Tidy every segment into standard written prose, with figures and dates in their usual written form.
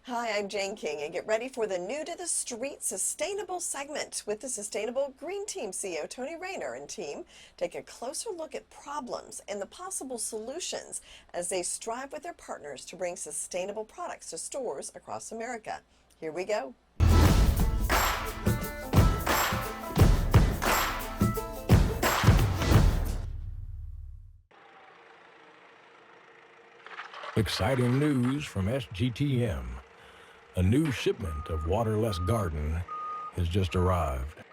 Hi, I'm Jane King, and get ready for the new to the street sustainable segment with the Sustainable Green Team CEO Tony Rayner and team. Take a closer look at problems and the possible solutions as they strive with their partners to bring sustainable products to stores across America. Here we go. Exciting news from SGTM. A new shipment of waterless garden has just arrived.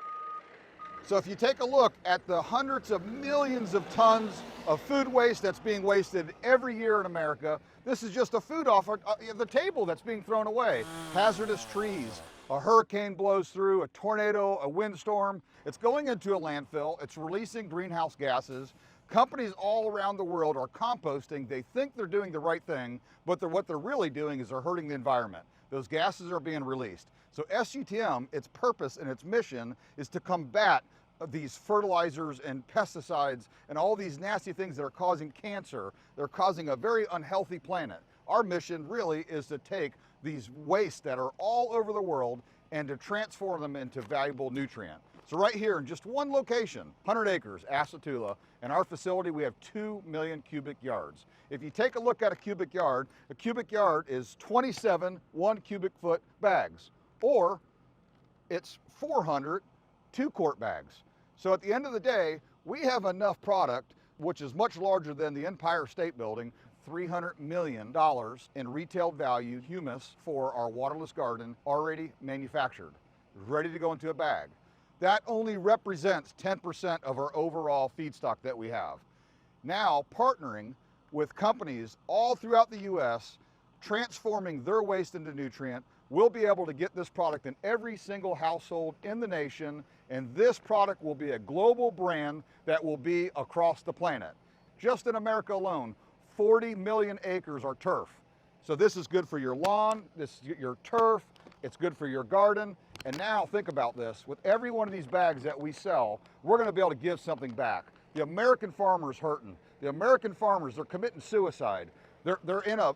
So if you take a look at the hundreds of millions of tons of food waste that's being wasted every year in America, this is just a food off the table that's being thrown away. Hazardous trees, a hurricane blows through, a tornado, a windstorm, it's going into a landfill, it's releasing greenhouse gases. Companies all around the world are composting. They think they're doing the right thing, but what they're really doing is they're hurting the environment. Those gases are being released. So SGTM, its purpose and its mission is to combat these fertilizers and pesticides and all these nasty things that are causing cancer. They're causing a very unhealthy planet. Our mission really is to take these wastes that are all over the world and to transform them into valuable nutrient. So right here in just one location, 100 acres, Asatula, in our facility we have 2 million cubic yards. If you take a look at a cubic yard is 27 1 cubic foot bags, or it's 400 2-quart bags. So at the end of the day, we have enough product, which is much larger than the Empire State Building, $300 million in retail value humus for our waterless garden already manufactured, ready to go into a bag. That only represents 10% of our overall feedstock that we have. Now, partnering with companies all throughout the US, transforming their waste into nutrient, we'll be able to get this product in every single household in the nation, and this product will be a global brand that will be across the planet. Just in America alone, 40 million acres are turf. So this is good for your lawn, this is your turf, it's good for your garden. And now think about this, with every one of these bags that we sell, we're gonna be able to give something back. The American farmer's hurting. The American farmers, they're committing suicide. They're in a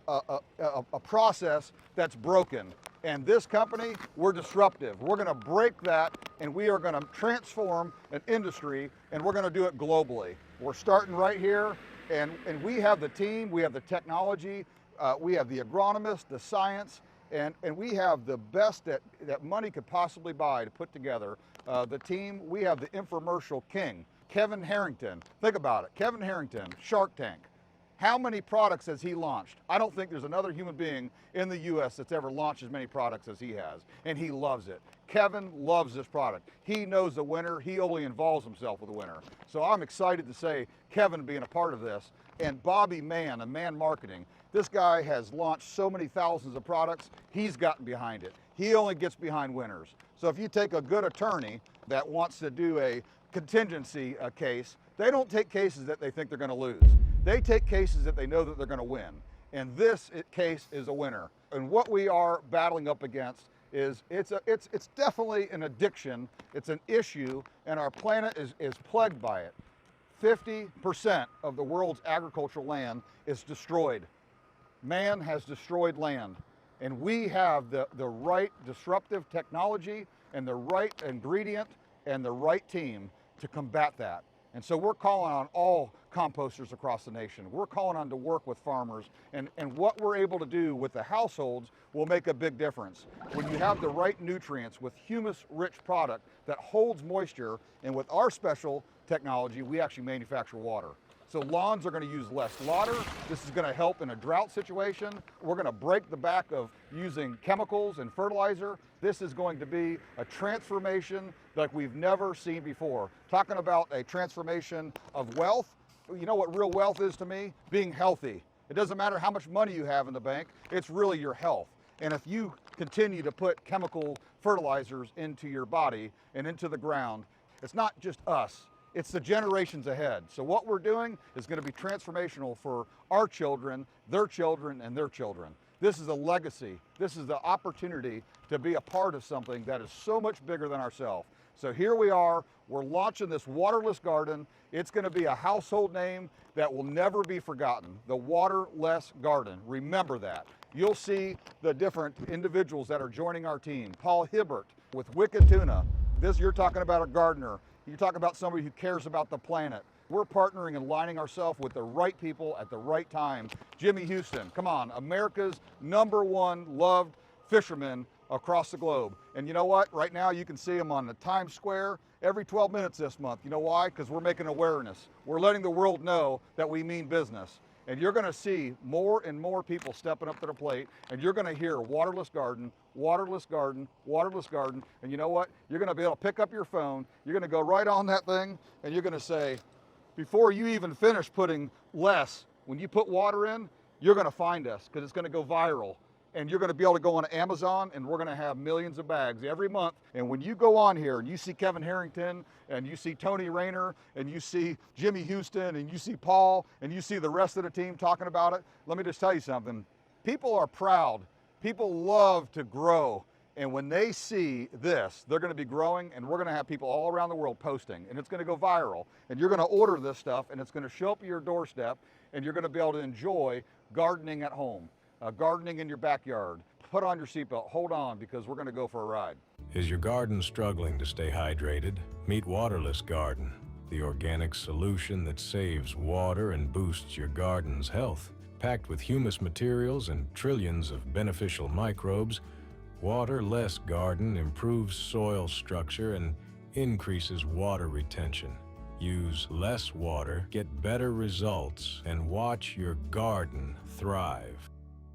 process that's broken. And this company, we're disruptive. We're gonna break that, and we are gonna transform an industry, and we're gonna do it globally. We're starting right here, and we have the team, we have the technology, we have the agronomists, the science, and we have the best that money could possibly buy to put together. The team, we have the infomercial king, Kevin Harrington. Think about it, Kevin Harrington, Shark Tank. How many products has he launched? I don't think there's another human being in the US that's ever launched as many products as he has, and he loves it. Kevin loves this product. He knows the winner, he only involves himself with the winner. So I'm excited to say Kevin being a part of this, and Bobby Mann, and Mann Marketing. This guy has launched so many thousands of products, he's gotten behind it. He only gets behind winners. So if you take a good attorney that wants to do a contingency case, they don't take cases that they think they're gonna lose. They take cases that they know that they're gonna win. And this case is a winner. And what we are battling up against is, it's definitely an addiction, it's an issue, and our planet is plagued by it. 50% of the world's agricultural land is destroyed. Man has destroyed land. And we have the right disruptive technology and the right ingredient and the right team to combat that. And so we're calling on all composters across the nation. We're calling on to work with farmers, and what we're able to do with the households will make a big difference. When you have the right nutrients with humus-rich product that holds moisture, and with our special technology, we actually manufacture water. So lawns are going to use less water. This is going to help in a drought situation. We're going to break the back of using chemicals and fertilizer. This is going to be a transformation like we've never seen before. Talking about a transformation of wealth. You know what real wealth is to me? Being healthy. It doesn't matter how much money you have in the bank, it's really your health. And if you continue to put chemical fertilizers into your body and into the ground, it's not just us. It's the generations ahead. So what we're doing is going to be transformational for our children, their children, and their children. This is a legacy. This is the opportunity to be a part of something that is so much bigger than ourselves. So here we are, we're launching this waterless garden. It's going to be a household name that will never be forgotten, the waterless garden. Remember that. you'll see the different individuals that are joining our team. Paul Hibbert with Wicked Tuna. You're talking about a gardener. You're talking about somebody who cares about the planet. We're partnering and lining ourselves with the right people at the right time. Jimmy Houston, come on, America's #1 loved fisherman across the globe. And you know what? Right now you can see him on the Times Square every 12 minutes this month. You know why? Because we're making awareness. We're letting the world know that we mean business. And you're gonna see more and more people stepping up to the plate, and you're gonna hear waterless garden, waterless garden, waterless garden. And you know what? You're gonna be able to pick up your phone, you're gonna go right on that thing, and you're gonna say, before you even finish putting less, when you put water in, you're gonna find us, because it's gonna go viral. And you're gonna be able to go on Amazon, and we're gonna have millions of bags every month. And when you go on here and you see Kevin Harrington, and you see Tony Rayner, and you see Jimmy Houston, and you see Paul, and you see the rest of the team talking about it, let me just tell you something. People are proud. People love to grow. And when they see this, they're gonna be growing, and we're gonna have people all around the world posting, and it's gonna go viral. And you're gonna order this stuff, and it's gonna show up at your doorstep, and you're gonna be able to enjoy gardening at home. Gardening in your backyard. Put on your seatbelt, hold on, because we're gonna go for a ride. Is your garden struggling to stay hydrated? Meet Waterless Garden, the organic solution that saves water and boosts your garden's health. Packed with humus materials and trillions of beneficial microbes, Waterless Garden improves soil structure and increases water retention. Use less water, get better results, and watch your garden thrive.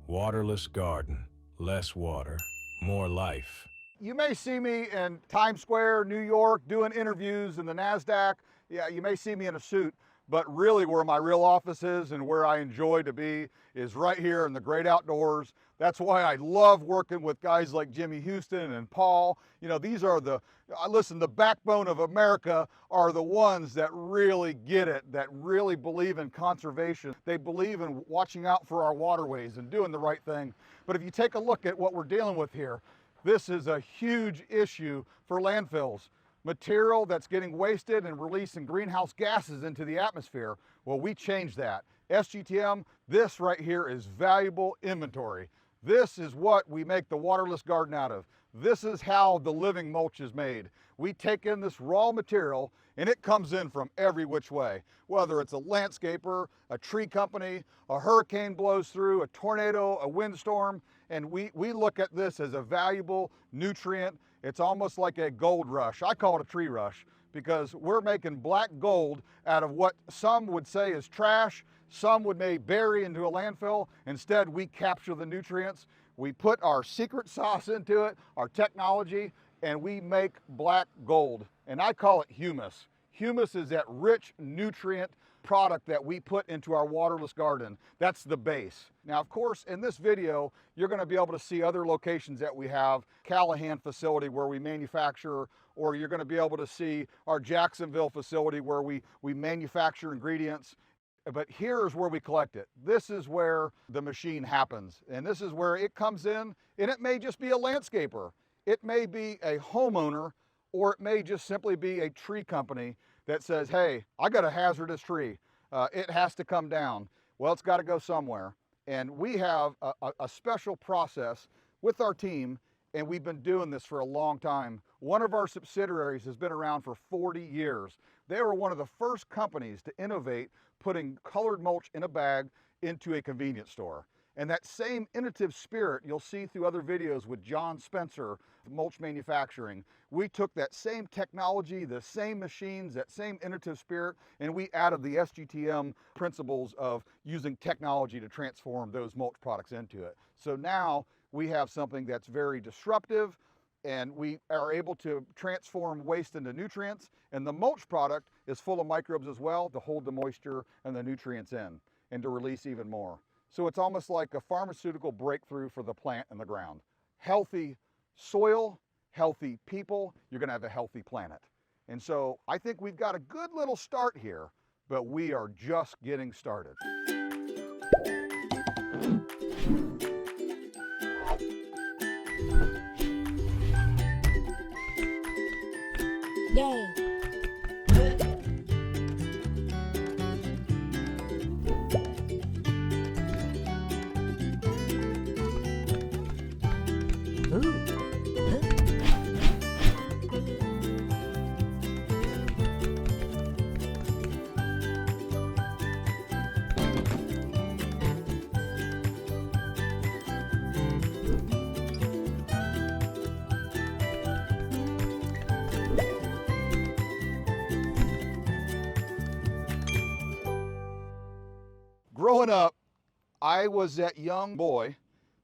Waterless Garden, less water, more life. You may see me in Times Square, New York, doing interviews in the NASDAQ. Yeah, you may see me in a suit, but really where my real office is and where I enjoy to be is right here in the great outdoors. That's why I love working with guys like Jimmy Houston and Paul. You know, these are the backbone of America are the ones that really get it, that really believe in conservation. They believe in watching out for our waterways and doing the right thing. But if you take a look at what we're dealing with here, this is a huge issue for landfills. Material that's getting wasted and releasing greenhouse gases into the atmosphere. Well, we changed that. SGTM, this right here is valuable inventory. This is what we make the waterless garden out of. This is how the living mulch is made. We take in this raw material and it comes in from every which way. Whether it's a landscaper, a tree company, a hurricane blows through, a tornado, a windstorm, and we look at this as a valuable nutrient. It's almost like a gold rush. I call it a tree rush because we're making black gold out of what some would say is trash, some would may bury into a landfill. Instead, we capture the nutrients. We put our secret sauce into it, our technology, and we make black gold. And I call it humus. Humus is that rich nutrient product that we put into our waterless garden. That's the base. Now, of course, in this video, you're gonna be able to see other locations that we have, Callahan facility where we manufacture, or you're gonna be able to see our Jacksonville facility where we manufacture ingredients. But here's where we collect it. This is where the machine happens. And this is where it comes in, and it may just be a landscaper. It may be a homeowner, or it may just simply be a tree company that says, hey, I got a hazardous tree. It has to come down. Well, it's got to go somewhere. And we have a special process with our team, and we've been doing this for a long time. One of our subsidiaries has been around for 40 years. They were one of the first companies to innovate putting colored mulch in a bag into a convenience store. And that same innovative spirit you'll see through other videos with John Spencer, mulch manufacturing. We took that same technology, the same machines, that same innovative spirit, and we added the SGTM principles of using technology to transform those mulch products into it. So now we have something that's very disruptive, and we are able to transform waste into nutrients, and the mulch product is full of microbes as well to hold the moisture and the nutrients in and to release even more. So it's almost like a pharmaceutical breakthrough for the plant and the ground. Healthy soil, healthy people, you're gonna have a healthy planet. And so I think we've got a good little start here, but we are just getting started. Yay! Growing up, I was that young boy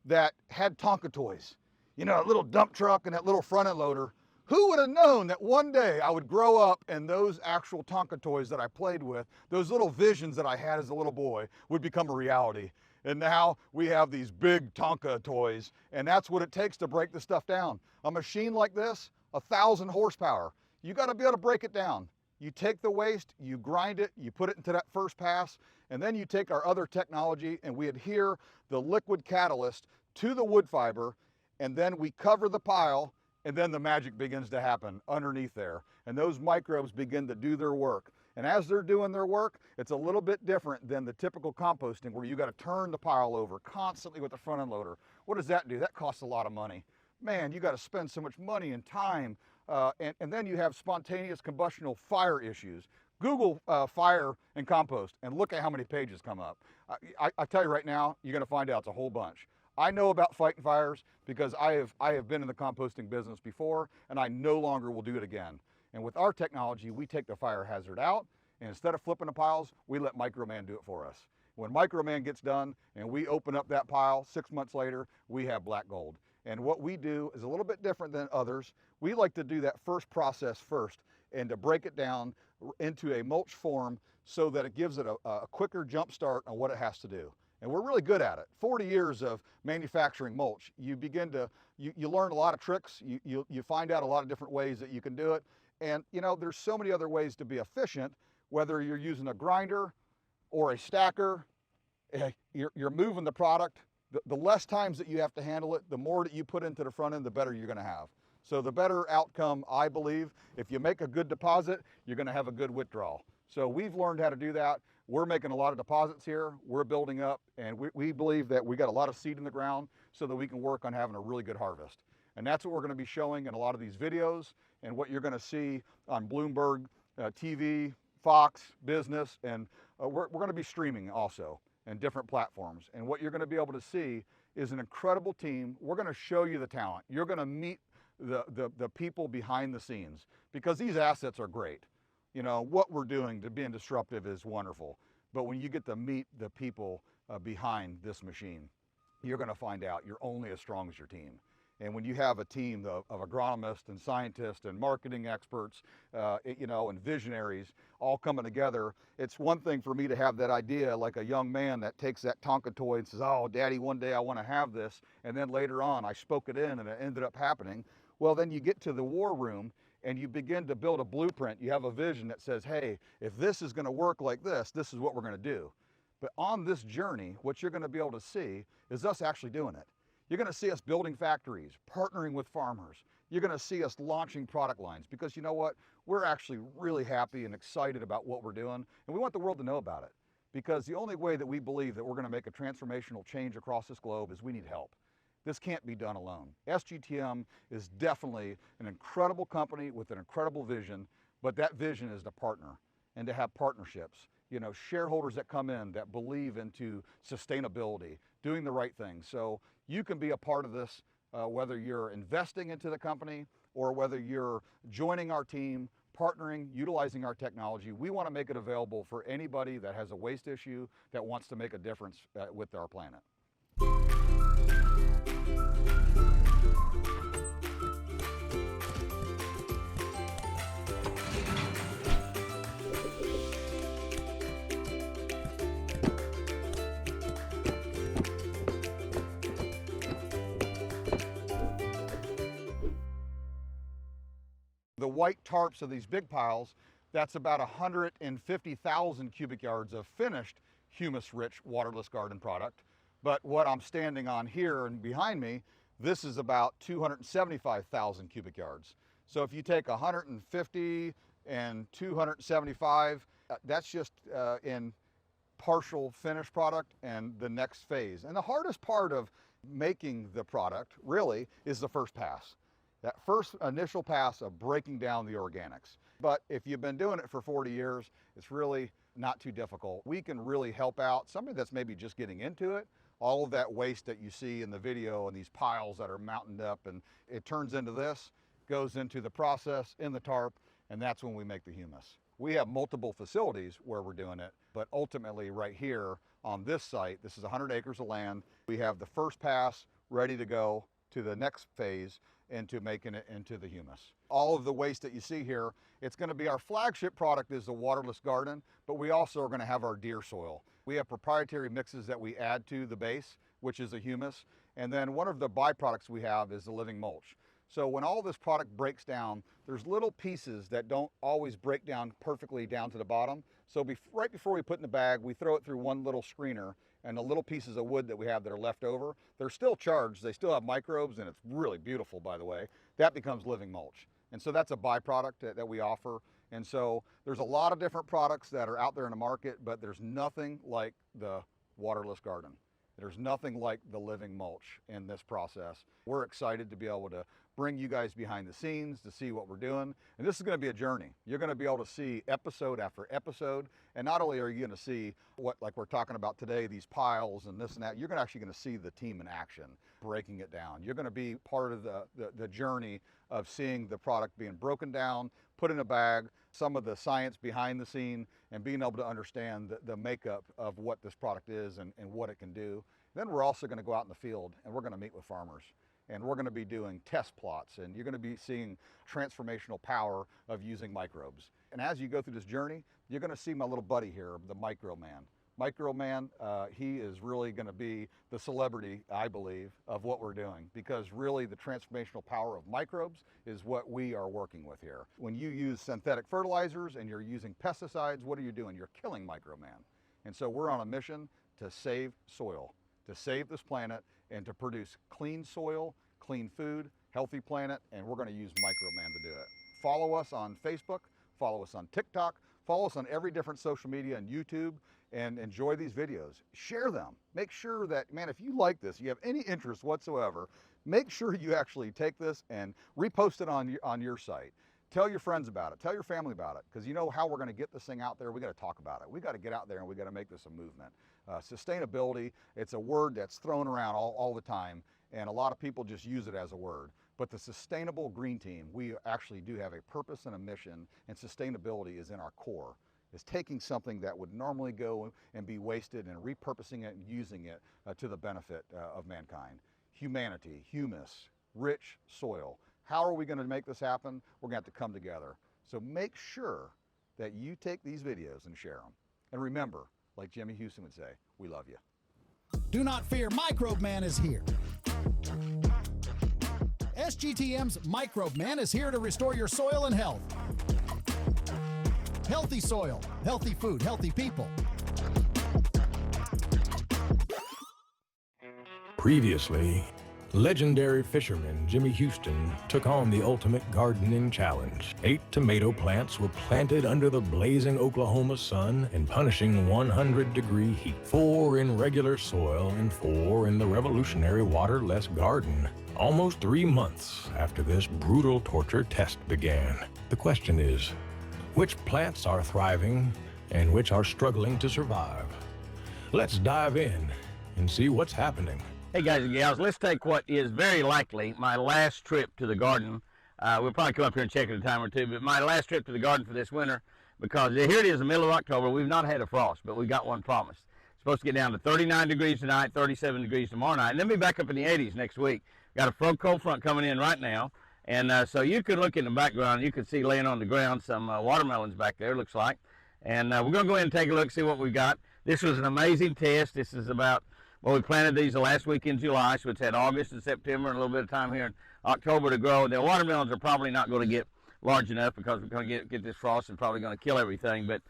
that had Tonka toys. You know, a little dump truck and that little front end loader. Who would have known that one day I would grow up and those actual Tonka toys that I played with, those little visions that I had as a little boy, would become a reality. And now we have these big Tonka toys, and that's what it takes to break the stuff down. A machine like this, 1,000 horsepower. You got to be able to break it down. You take the waste, you grind it, you put it into that first pass, and then you take our other technology and we adhere the liquid catalyst to the wood fiber, and then we cover the pile, and then the magic begins to happen underneath there. And those microbes begin to do their work. And as they're doing their work, it's a little bit different than the typical composting where you got to turn the pile over constantly with the front end loader. What does that do? That costs a lot of money. Man, you got to spend so much money and time. And then you have spontaneous combustional fire issues. Google fire and compost and look at how many pages come up. I tell you right now, you're going to find out it's a whole bunch. I know about fighting fires because I have been in the composting business before, and I no longer will do it again. And with our technology, we take the fire hazard out, and instead of flipping the piles, we let Microman do it for us. When Microman gets done and we open up that pile 6 months later, we have black gold. And what we do is a little bit different than others. We like to do that first process first and to break it down into a mulch form so that it gives it a quicker jump start on what it has to do. And we're really good at it. 40 years of manufacturing mulch, you begin to, you learn a lot of tricks, you find out a lot of different ways that you can do it. And you know, there's so many other ways to be efficient, whether you're using a grinder or a stacker, you're moving the product. The less times that you have to handle it, the more that you put into the front end, the better you're going to have. So the better outcome, I believe, if you make a good deposit, you're going to have a good withdrawal. So we've learned how to do that. We're making a lot of deposits here. We're building up, and we believe that we got a lot of seed in the ground so that we can work on having a really good harvest. And that's what we're going to be showing in a lot of these videos and what you're going to see on Bloomberg, TV, Fox, Business, and we're going to be streaming also and different platforms. And what you're going to be able to see is an incredible team. We're going to show you the talent. You're going to meet the people behind the scenes because these assets are great. You know, what we're doing to being disruptive is wonderful. But when you get to meet the people behind this machine, you're going to find out you're only as strong as your team. And when you have a team of agronomists and scientists and marketing experts, you know, and visionaries all coming together, it's one thing for me to have that idea like a young man that takes that Tonka toy and says, oh, Daddy, one day I want to have this. And then later on, I spoke it in and it ended up happening. Well, then you get to the war room and you begin to build a blueprint. You have a vision that says, hey, if this is going to work like this is what we're going to do. But on this journey, what you're going to be able to see is us actually doing it. You're going to see us building factories, partnering with farmers. You're going to see us launching product lines because you know what? We're actually really happy and excited about what we're doing, and we want the world to know about it because the only way that we believe that we're going to make a transformational change across this globe is we need help. This can't be done alone. SGTM is definitely an incredible company with an incredible vision, but that vision is to partner and to have partnerships. You know, shareholders that come in that believe into sustainability, doing the right thing. So you can be a part of this, whether you're investing into the company or whether you're joining our team, partnering, utilizing our technology. We want to make it available for anybody that has a waste issue that wants to make a difference with our planet. The white tarps of these big piles, that's about 150,000 cubic yards of finished humus-rich waterless garden product. But what I'm standing on here and behind me, this is about 275,000 cubic yards. So if you take 150 and 275, that's just in partial finished product and the next phase. And the hardest part of Making the product really is the first pass. That first initial pass of breaking down the organics. But if you've been doing it for 40 years, it's really not too difficult. We can really help out somebody that's maybe just getting into it. All of that waste that you see in the video and these piles that are mountained up, and it turns into this, goes into the process in the tarp, and that's when we make the humus. We have multiple facilities where we're doing it, but ultimately right here on this site, this is 100 acres of land, we have the first pass ready to go to the next phase into making it into the humus. All of the waste that you see here, it's going to be our flagship product is the waterless garden, but we also are going to have our deer soil. We have proprietary mixes that we add to the base, which is the humus, and then one of the byproducts we have is the living mulch. So when all this product breaks down, there's little pieces that don't always break down perfectly down to the bottom. So right before we put in the bag, we throw it through one little screener, and the little pieces of wood that we have that are left over, they're still charged, they still have microbes, and it's really beautiful, by the way. That becomes living mulch. And so that's a byproduct that we offer. And so there's a lot of different products that are out there in the market, but there's nothing like the waterless garden. There's nothing like the living mulch in this process. We're excited to be able to bring you guys behind the scenes to see what we're doing. And this is going to be a journey. You're going to be able to see episode after episode. And not only are you going to see what, like we're talking about today, these piles and this and that, you're actually going to see the team in action, breaking it down. You're going to be part of the journey of seeing the product being broken down, put in a bag, some of the science behind the scene, and being able to understand the makeup of what this product is and what it can do. Then we're also going to go out in the field and we're going to meet with farmers. And we're going to be doing test plots, and you're going to be seeing transformational power of using microbes. And as you go through this journey, you're going to see my little buddy here, the Microbeman. Microbeman, he is really going to be the celebrity, I believe, of what we're doing, because really the transformational power of microbes is what we are working with here. When you use synthetic fertilizers and you're using pesticides, what are you doing? You're killing Microbeman. And so we're on a mission to save soil, to save this planet, and to produce clean soil, clean food, healthy planet, and we're going to use Microbeman to do it. Follow us on Facebook, follow us on TikTok, follow us on every different social media and YouTube, and enjoy these videos. Share them. Make sure that, man, if you like this, you have any interest whatsoever, make sure you actually take this and repost it on your site. Tell your friends about it. Tell your family about it, because you know how we're going to get this thing out there. We got to talk about it. We got to get out there and we got to make this a movement. Sustainability, it's a word that's thrown around all the time, and a lot of people just use it as a word. But the Sustainable Green Team, we actually do have a purpose and a mission, and sustainability is in our core. It's taking something that would normally go and be wasted and repurposing it and using it to the benefit of mankind. Humanity, humus, rich soil. How are we going to make this happen? We're going to have to come together. So make sure that you take these videos and share them. And remember, like Jimmy Houston would say, we love you. Do not fear, Microbeman is here. SGTM's Microbeman is here to restore your soil and health. Healthy soil, healthy food, healthy people. Previously, legendary fisherman Jimmy Houston took on the ultimate gardening challenge. 8 tomato plants were planted under the blazing Oklahoma sun in punishing 100-degree heat. 4 in regular soil and 4 in the revolutionary waterless garden. Almost 3 months after this brutal torture test began. The question is, which plants are thriving and which are struggling to survive? Let's dive in and see what's happening. Hey guys and gals, let's take what is very likely my last trip to the garden. We'll probably come up here and check it a time or two, but my last trip to the garden for this winter, because here it is, the middle of October. We've not had a frost, but we got one promised. It's supposed to get down to 39 degrees tonight, 37 degrees tomorrow night, and then be back up in the 80s next week. Got a cold front coming in right now, and so you can look in the background. You can see laying on the ground some watermelons back there, looks like. And we're going to go ahead and take a look, see what we've got. This was an amazing test. This is about, well, we planted these the last week in July, so it's had August and September and a little bit of time here in October to grow. The watermelons are probably not going to get large enough because we're going to get this frost and probably going to kill everything. But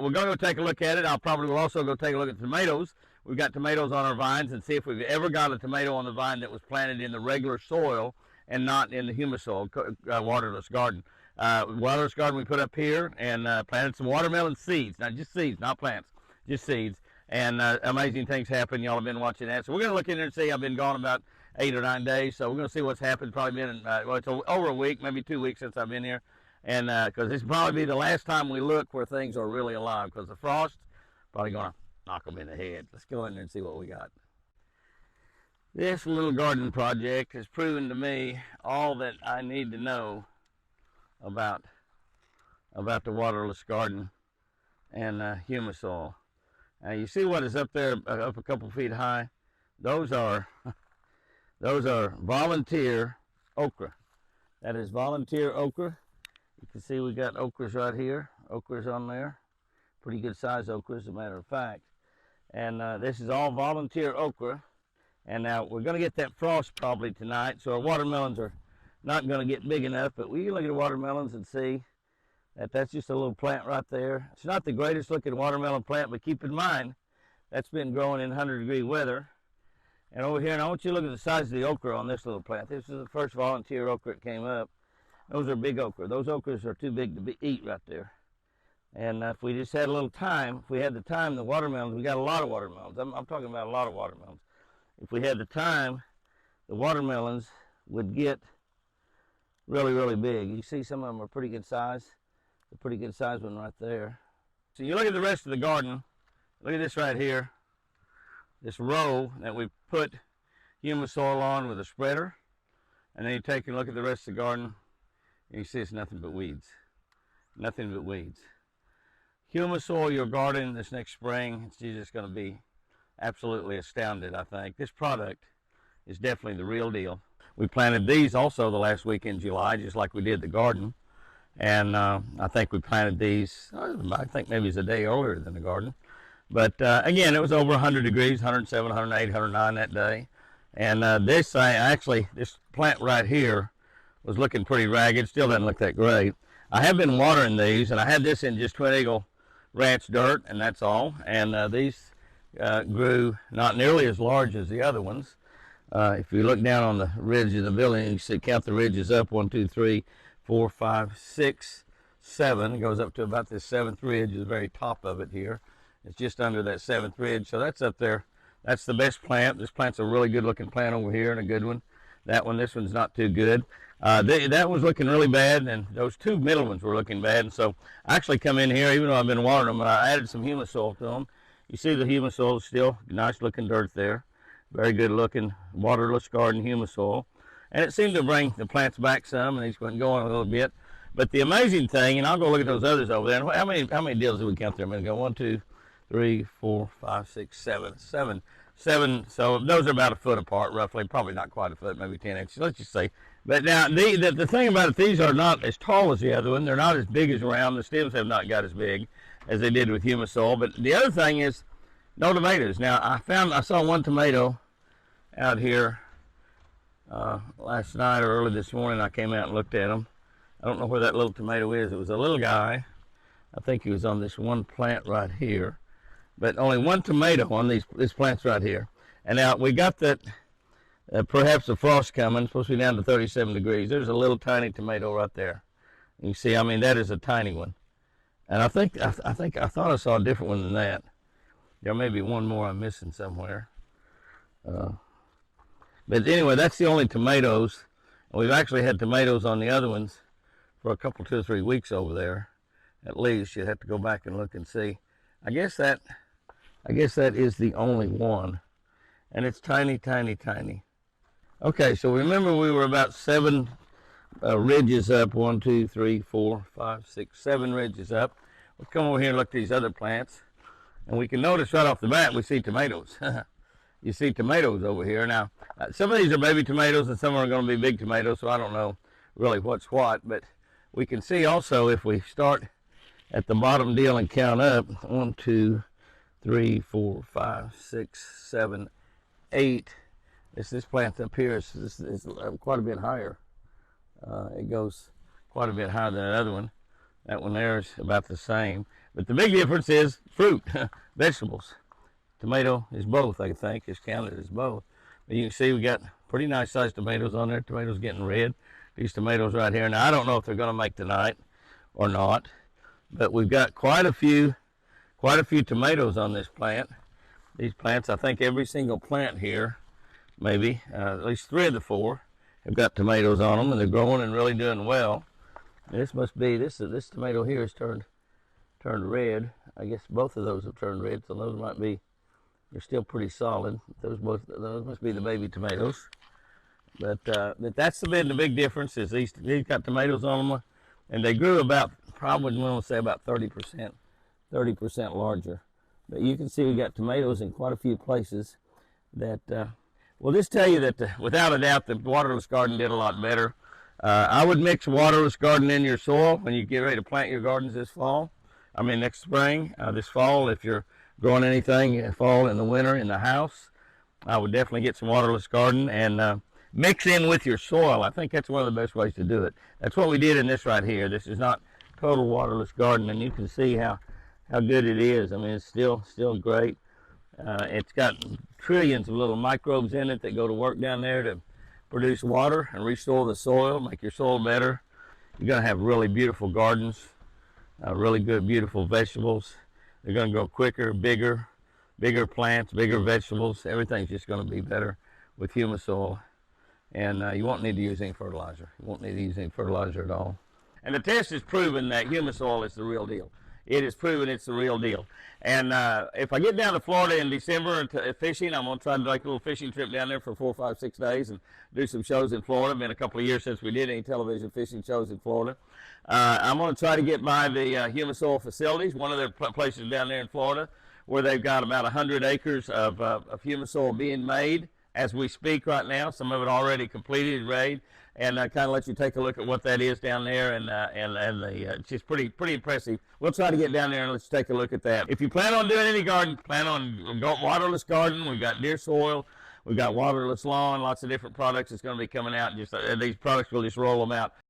we're going to go take a look at it. I'll probably will also go take a look at the tomatoes. We've got tomatoes on our vines, and see if we've ever got a tomato on the vine that was planted in the regular soil and not in the humus soil, waterless garden. Waterless garden we put up here and planted some watermelon seeds. Now just seeds, not plants, just seeds. and amazing things happen. Y'all have been watching that. So we're going to look in there and see. I've been gone about 8 or 9 days, so we're going to see what's happened. Probably been, well, it's over a week, maybe 2 weeks since I've been here. And because this will probably be the last time we look where things are really alive, because the frost probably going to knock them in the head. Let's go in there and see what we got. This little garden project has proven to me all that I need to know about the waterless garden and humus soil. Now you see what is up there, up a couple feet high? Those are volunteer okra. That is volunteer okra. You can see we got okras right here. Okras on there. Pretty good size okra, as a matter of fact. And this is all volunteer okra. And now we're going to get that frost probably tonight, so our watermelons are not going to get big enough. But we can look at the watermelons and see that that's just a little plant right there. It's not the greatest looking watermelon plant, but keep in mind that's been growing in 100-degree weather. And over here, and I want you to look at the size of the okra on this little plant. This is the first volunteer okra that came up. Those are big okra. Those okras are too big to eat right there. And if we just had a little time, if we had the time, the watermelons, we got a lot of watermelons. I'm talking about a lot of watermelons. If we had the time, the watermelons would get really, really big. You see some of them are pretty good size. A pretty good size one right there. So you look at the rest of the garden. Look at this right here. This row that we put humus soil on with a spreader. And then you take a look at the rest of the garden. And you see it's nothing but weeds. Nothing but weeds. Humus soil your garden this next spring. It's just going to be absolutely astounded, I think. This product is definitely the real deal. We planted these also the last week in July, just like we did the garden. And I think we planted these, I think maybe it's a day earlier than the garden. But again, it was over 100 degrees, 107, 108, 109 that day. And this plant right here was looking pretty ragged. Still doesn't look that great. I have been watering these, and I had this in just Twin Eagle Ranch dirt, and that's all. And these grew not nearly as large as the other ones. If you look down on the ridge of the building, you see count the ridges up, 1, 2, 3, 4, 5, 6, 7. It goes up to about this 7th ridge, the very top of it here. It's just under that 7th ridge, so that's up there. That's the best plant. This plant's a really good looking plant over here, and a good one. That one, this one's not too good. That was looking really bad, and those two middle ones were looking bad. And so I actually come in here, even though I've been watering them, and I added some humus soil to them. You see the humus soil is still nice looking dirt there. Very good looking waterless garden humus soil. And it seemed to bring the plants back some, and he's going to go on a little bit. But the amazing thing, and I'll go look at those others over there. How many deals did we count there? I'm going to go 1, 2, 3, 4, 5, 6, 7. 7. So those are about a foot apart, roughly. Probably not quite a foot, maybe 10 inches. Let's just say. But now the thing about it, these are not as tall as the other one. They're not as big as round. The stems have not got as big as they did with humus soil. But the other thing is no tomatoes. Now I saw one tomato out here last night or early this morning. I came out and looked at them. I don't know where that little tomato is. It was a little guy. I think he was on this one plant right here. But only one tomato on these plants right here. And now we got that perhaps the frost coming. It's supposed to be down to 37 degrees. There's a little tiny tomato right there. You see, I mean, that is a tiny one. And I thought I saw a different one than that. There may be one more I'm missing somewhere. But anyway, that's the only tomatoes. And we've actually had tomatoes on the other ones for a couple, 2 or 3 weeks over there. At least you'd have to go back and look and see. I guess that is the only one. And it's tiny, tiny, tiny. Okay, so remember we were about 7 ridges up. 1, 2, 3, 4, 5, 6, 7 ridges up. We'll come over here and look at these other plants. And we can notice right off the bat we see tomatoes. You see tomatoes over here. Now, some of these are baby tomatoes and some are going to be big tomatoes, so I don't know really what's what. But we can see also if we start at the bottom deal and count up, 1, 2, 3, 4, 5, 6, 7, 8. This plant up here is quite a bit higher. It goes quite a bit higher than that other one. That one there is about the same. But the big difference is fruit, vegetables. Tomato is both, I think. It's counted as both. But you can see we got pretty nice sized tomatoes on there. Tomatoes getting red. These tomatoes right here. Now, I don't know if they're going to make tonight or not. But we've got quite a few tomatoes on this plant. these plants. I think every single plant here, maybe at least 3 of the 4, have got tomatoes on them, and they're growing and really doing well. This must be this tomato here has turned red. I guess both of those have turned red, so those might be, they're still pretty solid. Those must be the baby tomatoes. But that's been the big difference, is these got tomatoes on them, and they grew about, probably want to say about 30% larger. But you can see we got tomatoes in quite a few places that will just tell you that without a doubt the waterless garden did a lot better. I would mix waterless garden in your soil when you get ready to plant your gardens this fall. I mean next spring, this fall, if you're growing anything in fall, in the winter, in the house, I would definitely get some waterless garden and mix in with your soil. I think that's one of the best ways to do it. That's what we did in this right here. This is not total waterless garden, and you can see how good it is. I mean, it's still great. It's got trillions of little microbes in it that go to work down there to produce water and restore the soil, make your soil better. You're going to have really beautiful gardens, really good, beautiful vegetables. They're going to grow quicker, bigger plants, bigger vegetables. Everything's just going to be better with humus soil. And you won't need to use any fertilizer. You won't need to use any fertilizer at all. And the test has proven that humus soil is the real deal. It has proven it's the real deal. And if I get down to Florida in December fishing, I'm going to try to take a little fishing trip down there for 4, 5, 6 days and do some shows in Florida. It's been a couple of years since we did any television fishing shows in Florida. I'm going to try to get by the humus soil facilities, one of their places down there in Florida, where they've got about 100 acres of humus soil being made as we speak right now. Some of it already completed and ready, and kind of let you take a look at what that is down there, and it's just pretty impressive. We'll try to get down there and let's take a look at that. If you plan on doing any garden, plan on waterless garden. We've got deer soil, we've got waterless lawn, lots of different products that's going to be coming out. Just these products, we'll just roll them out.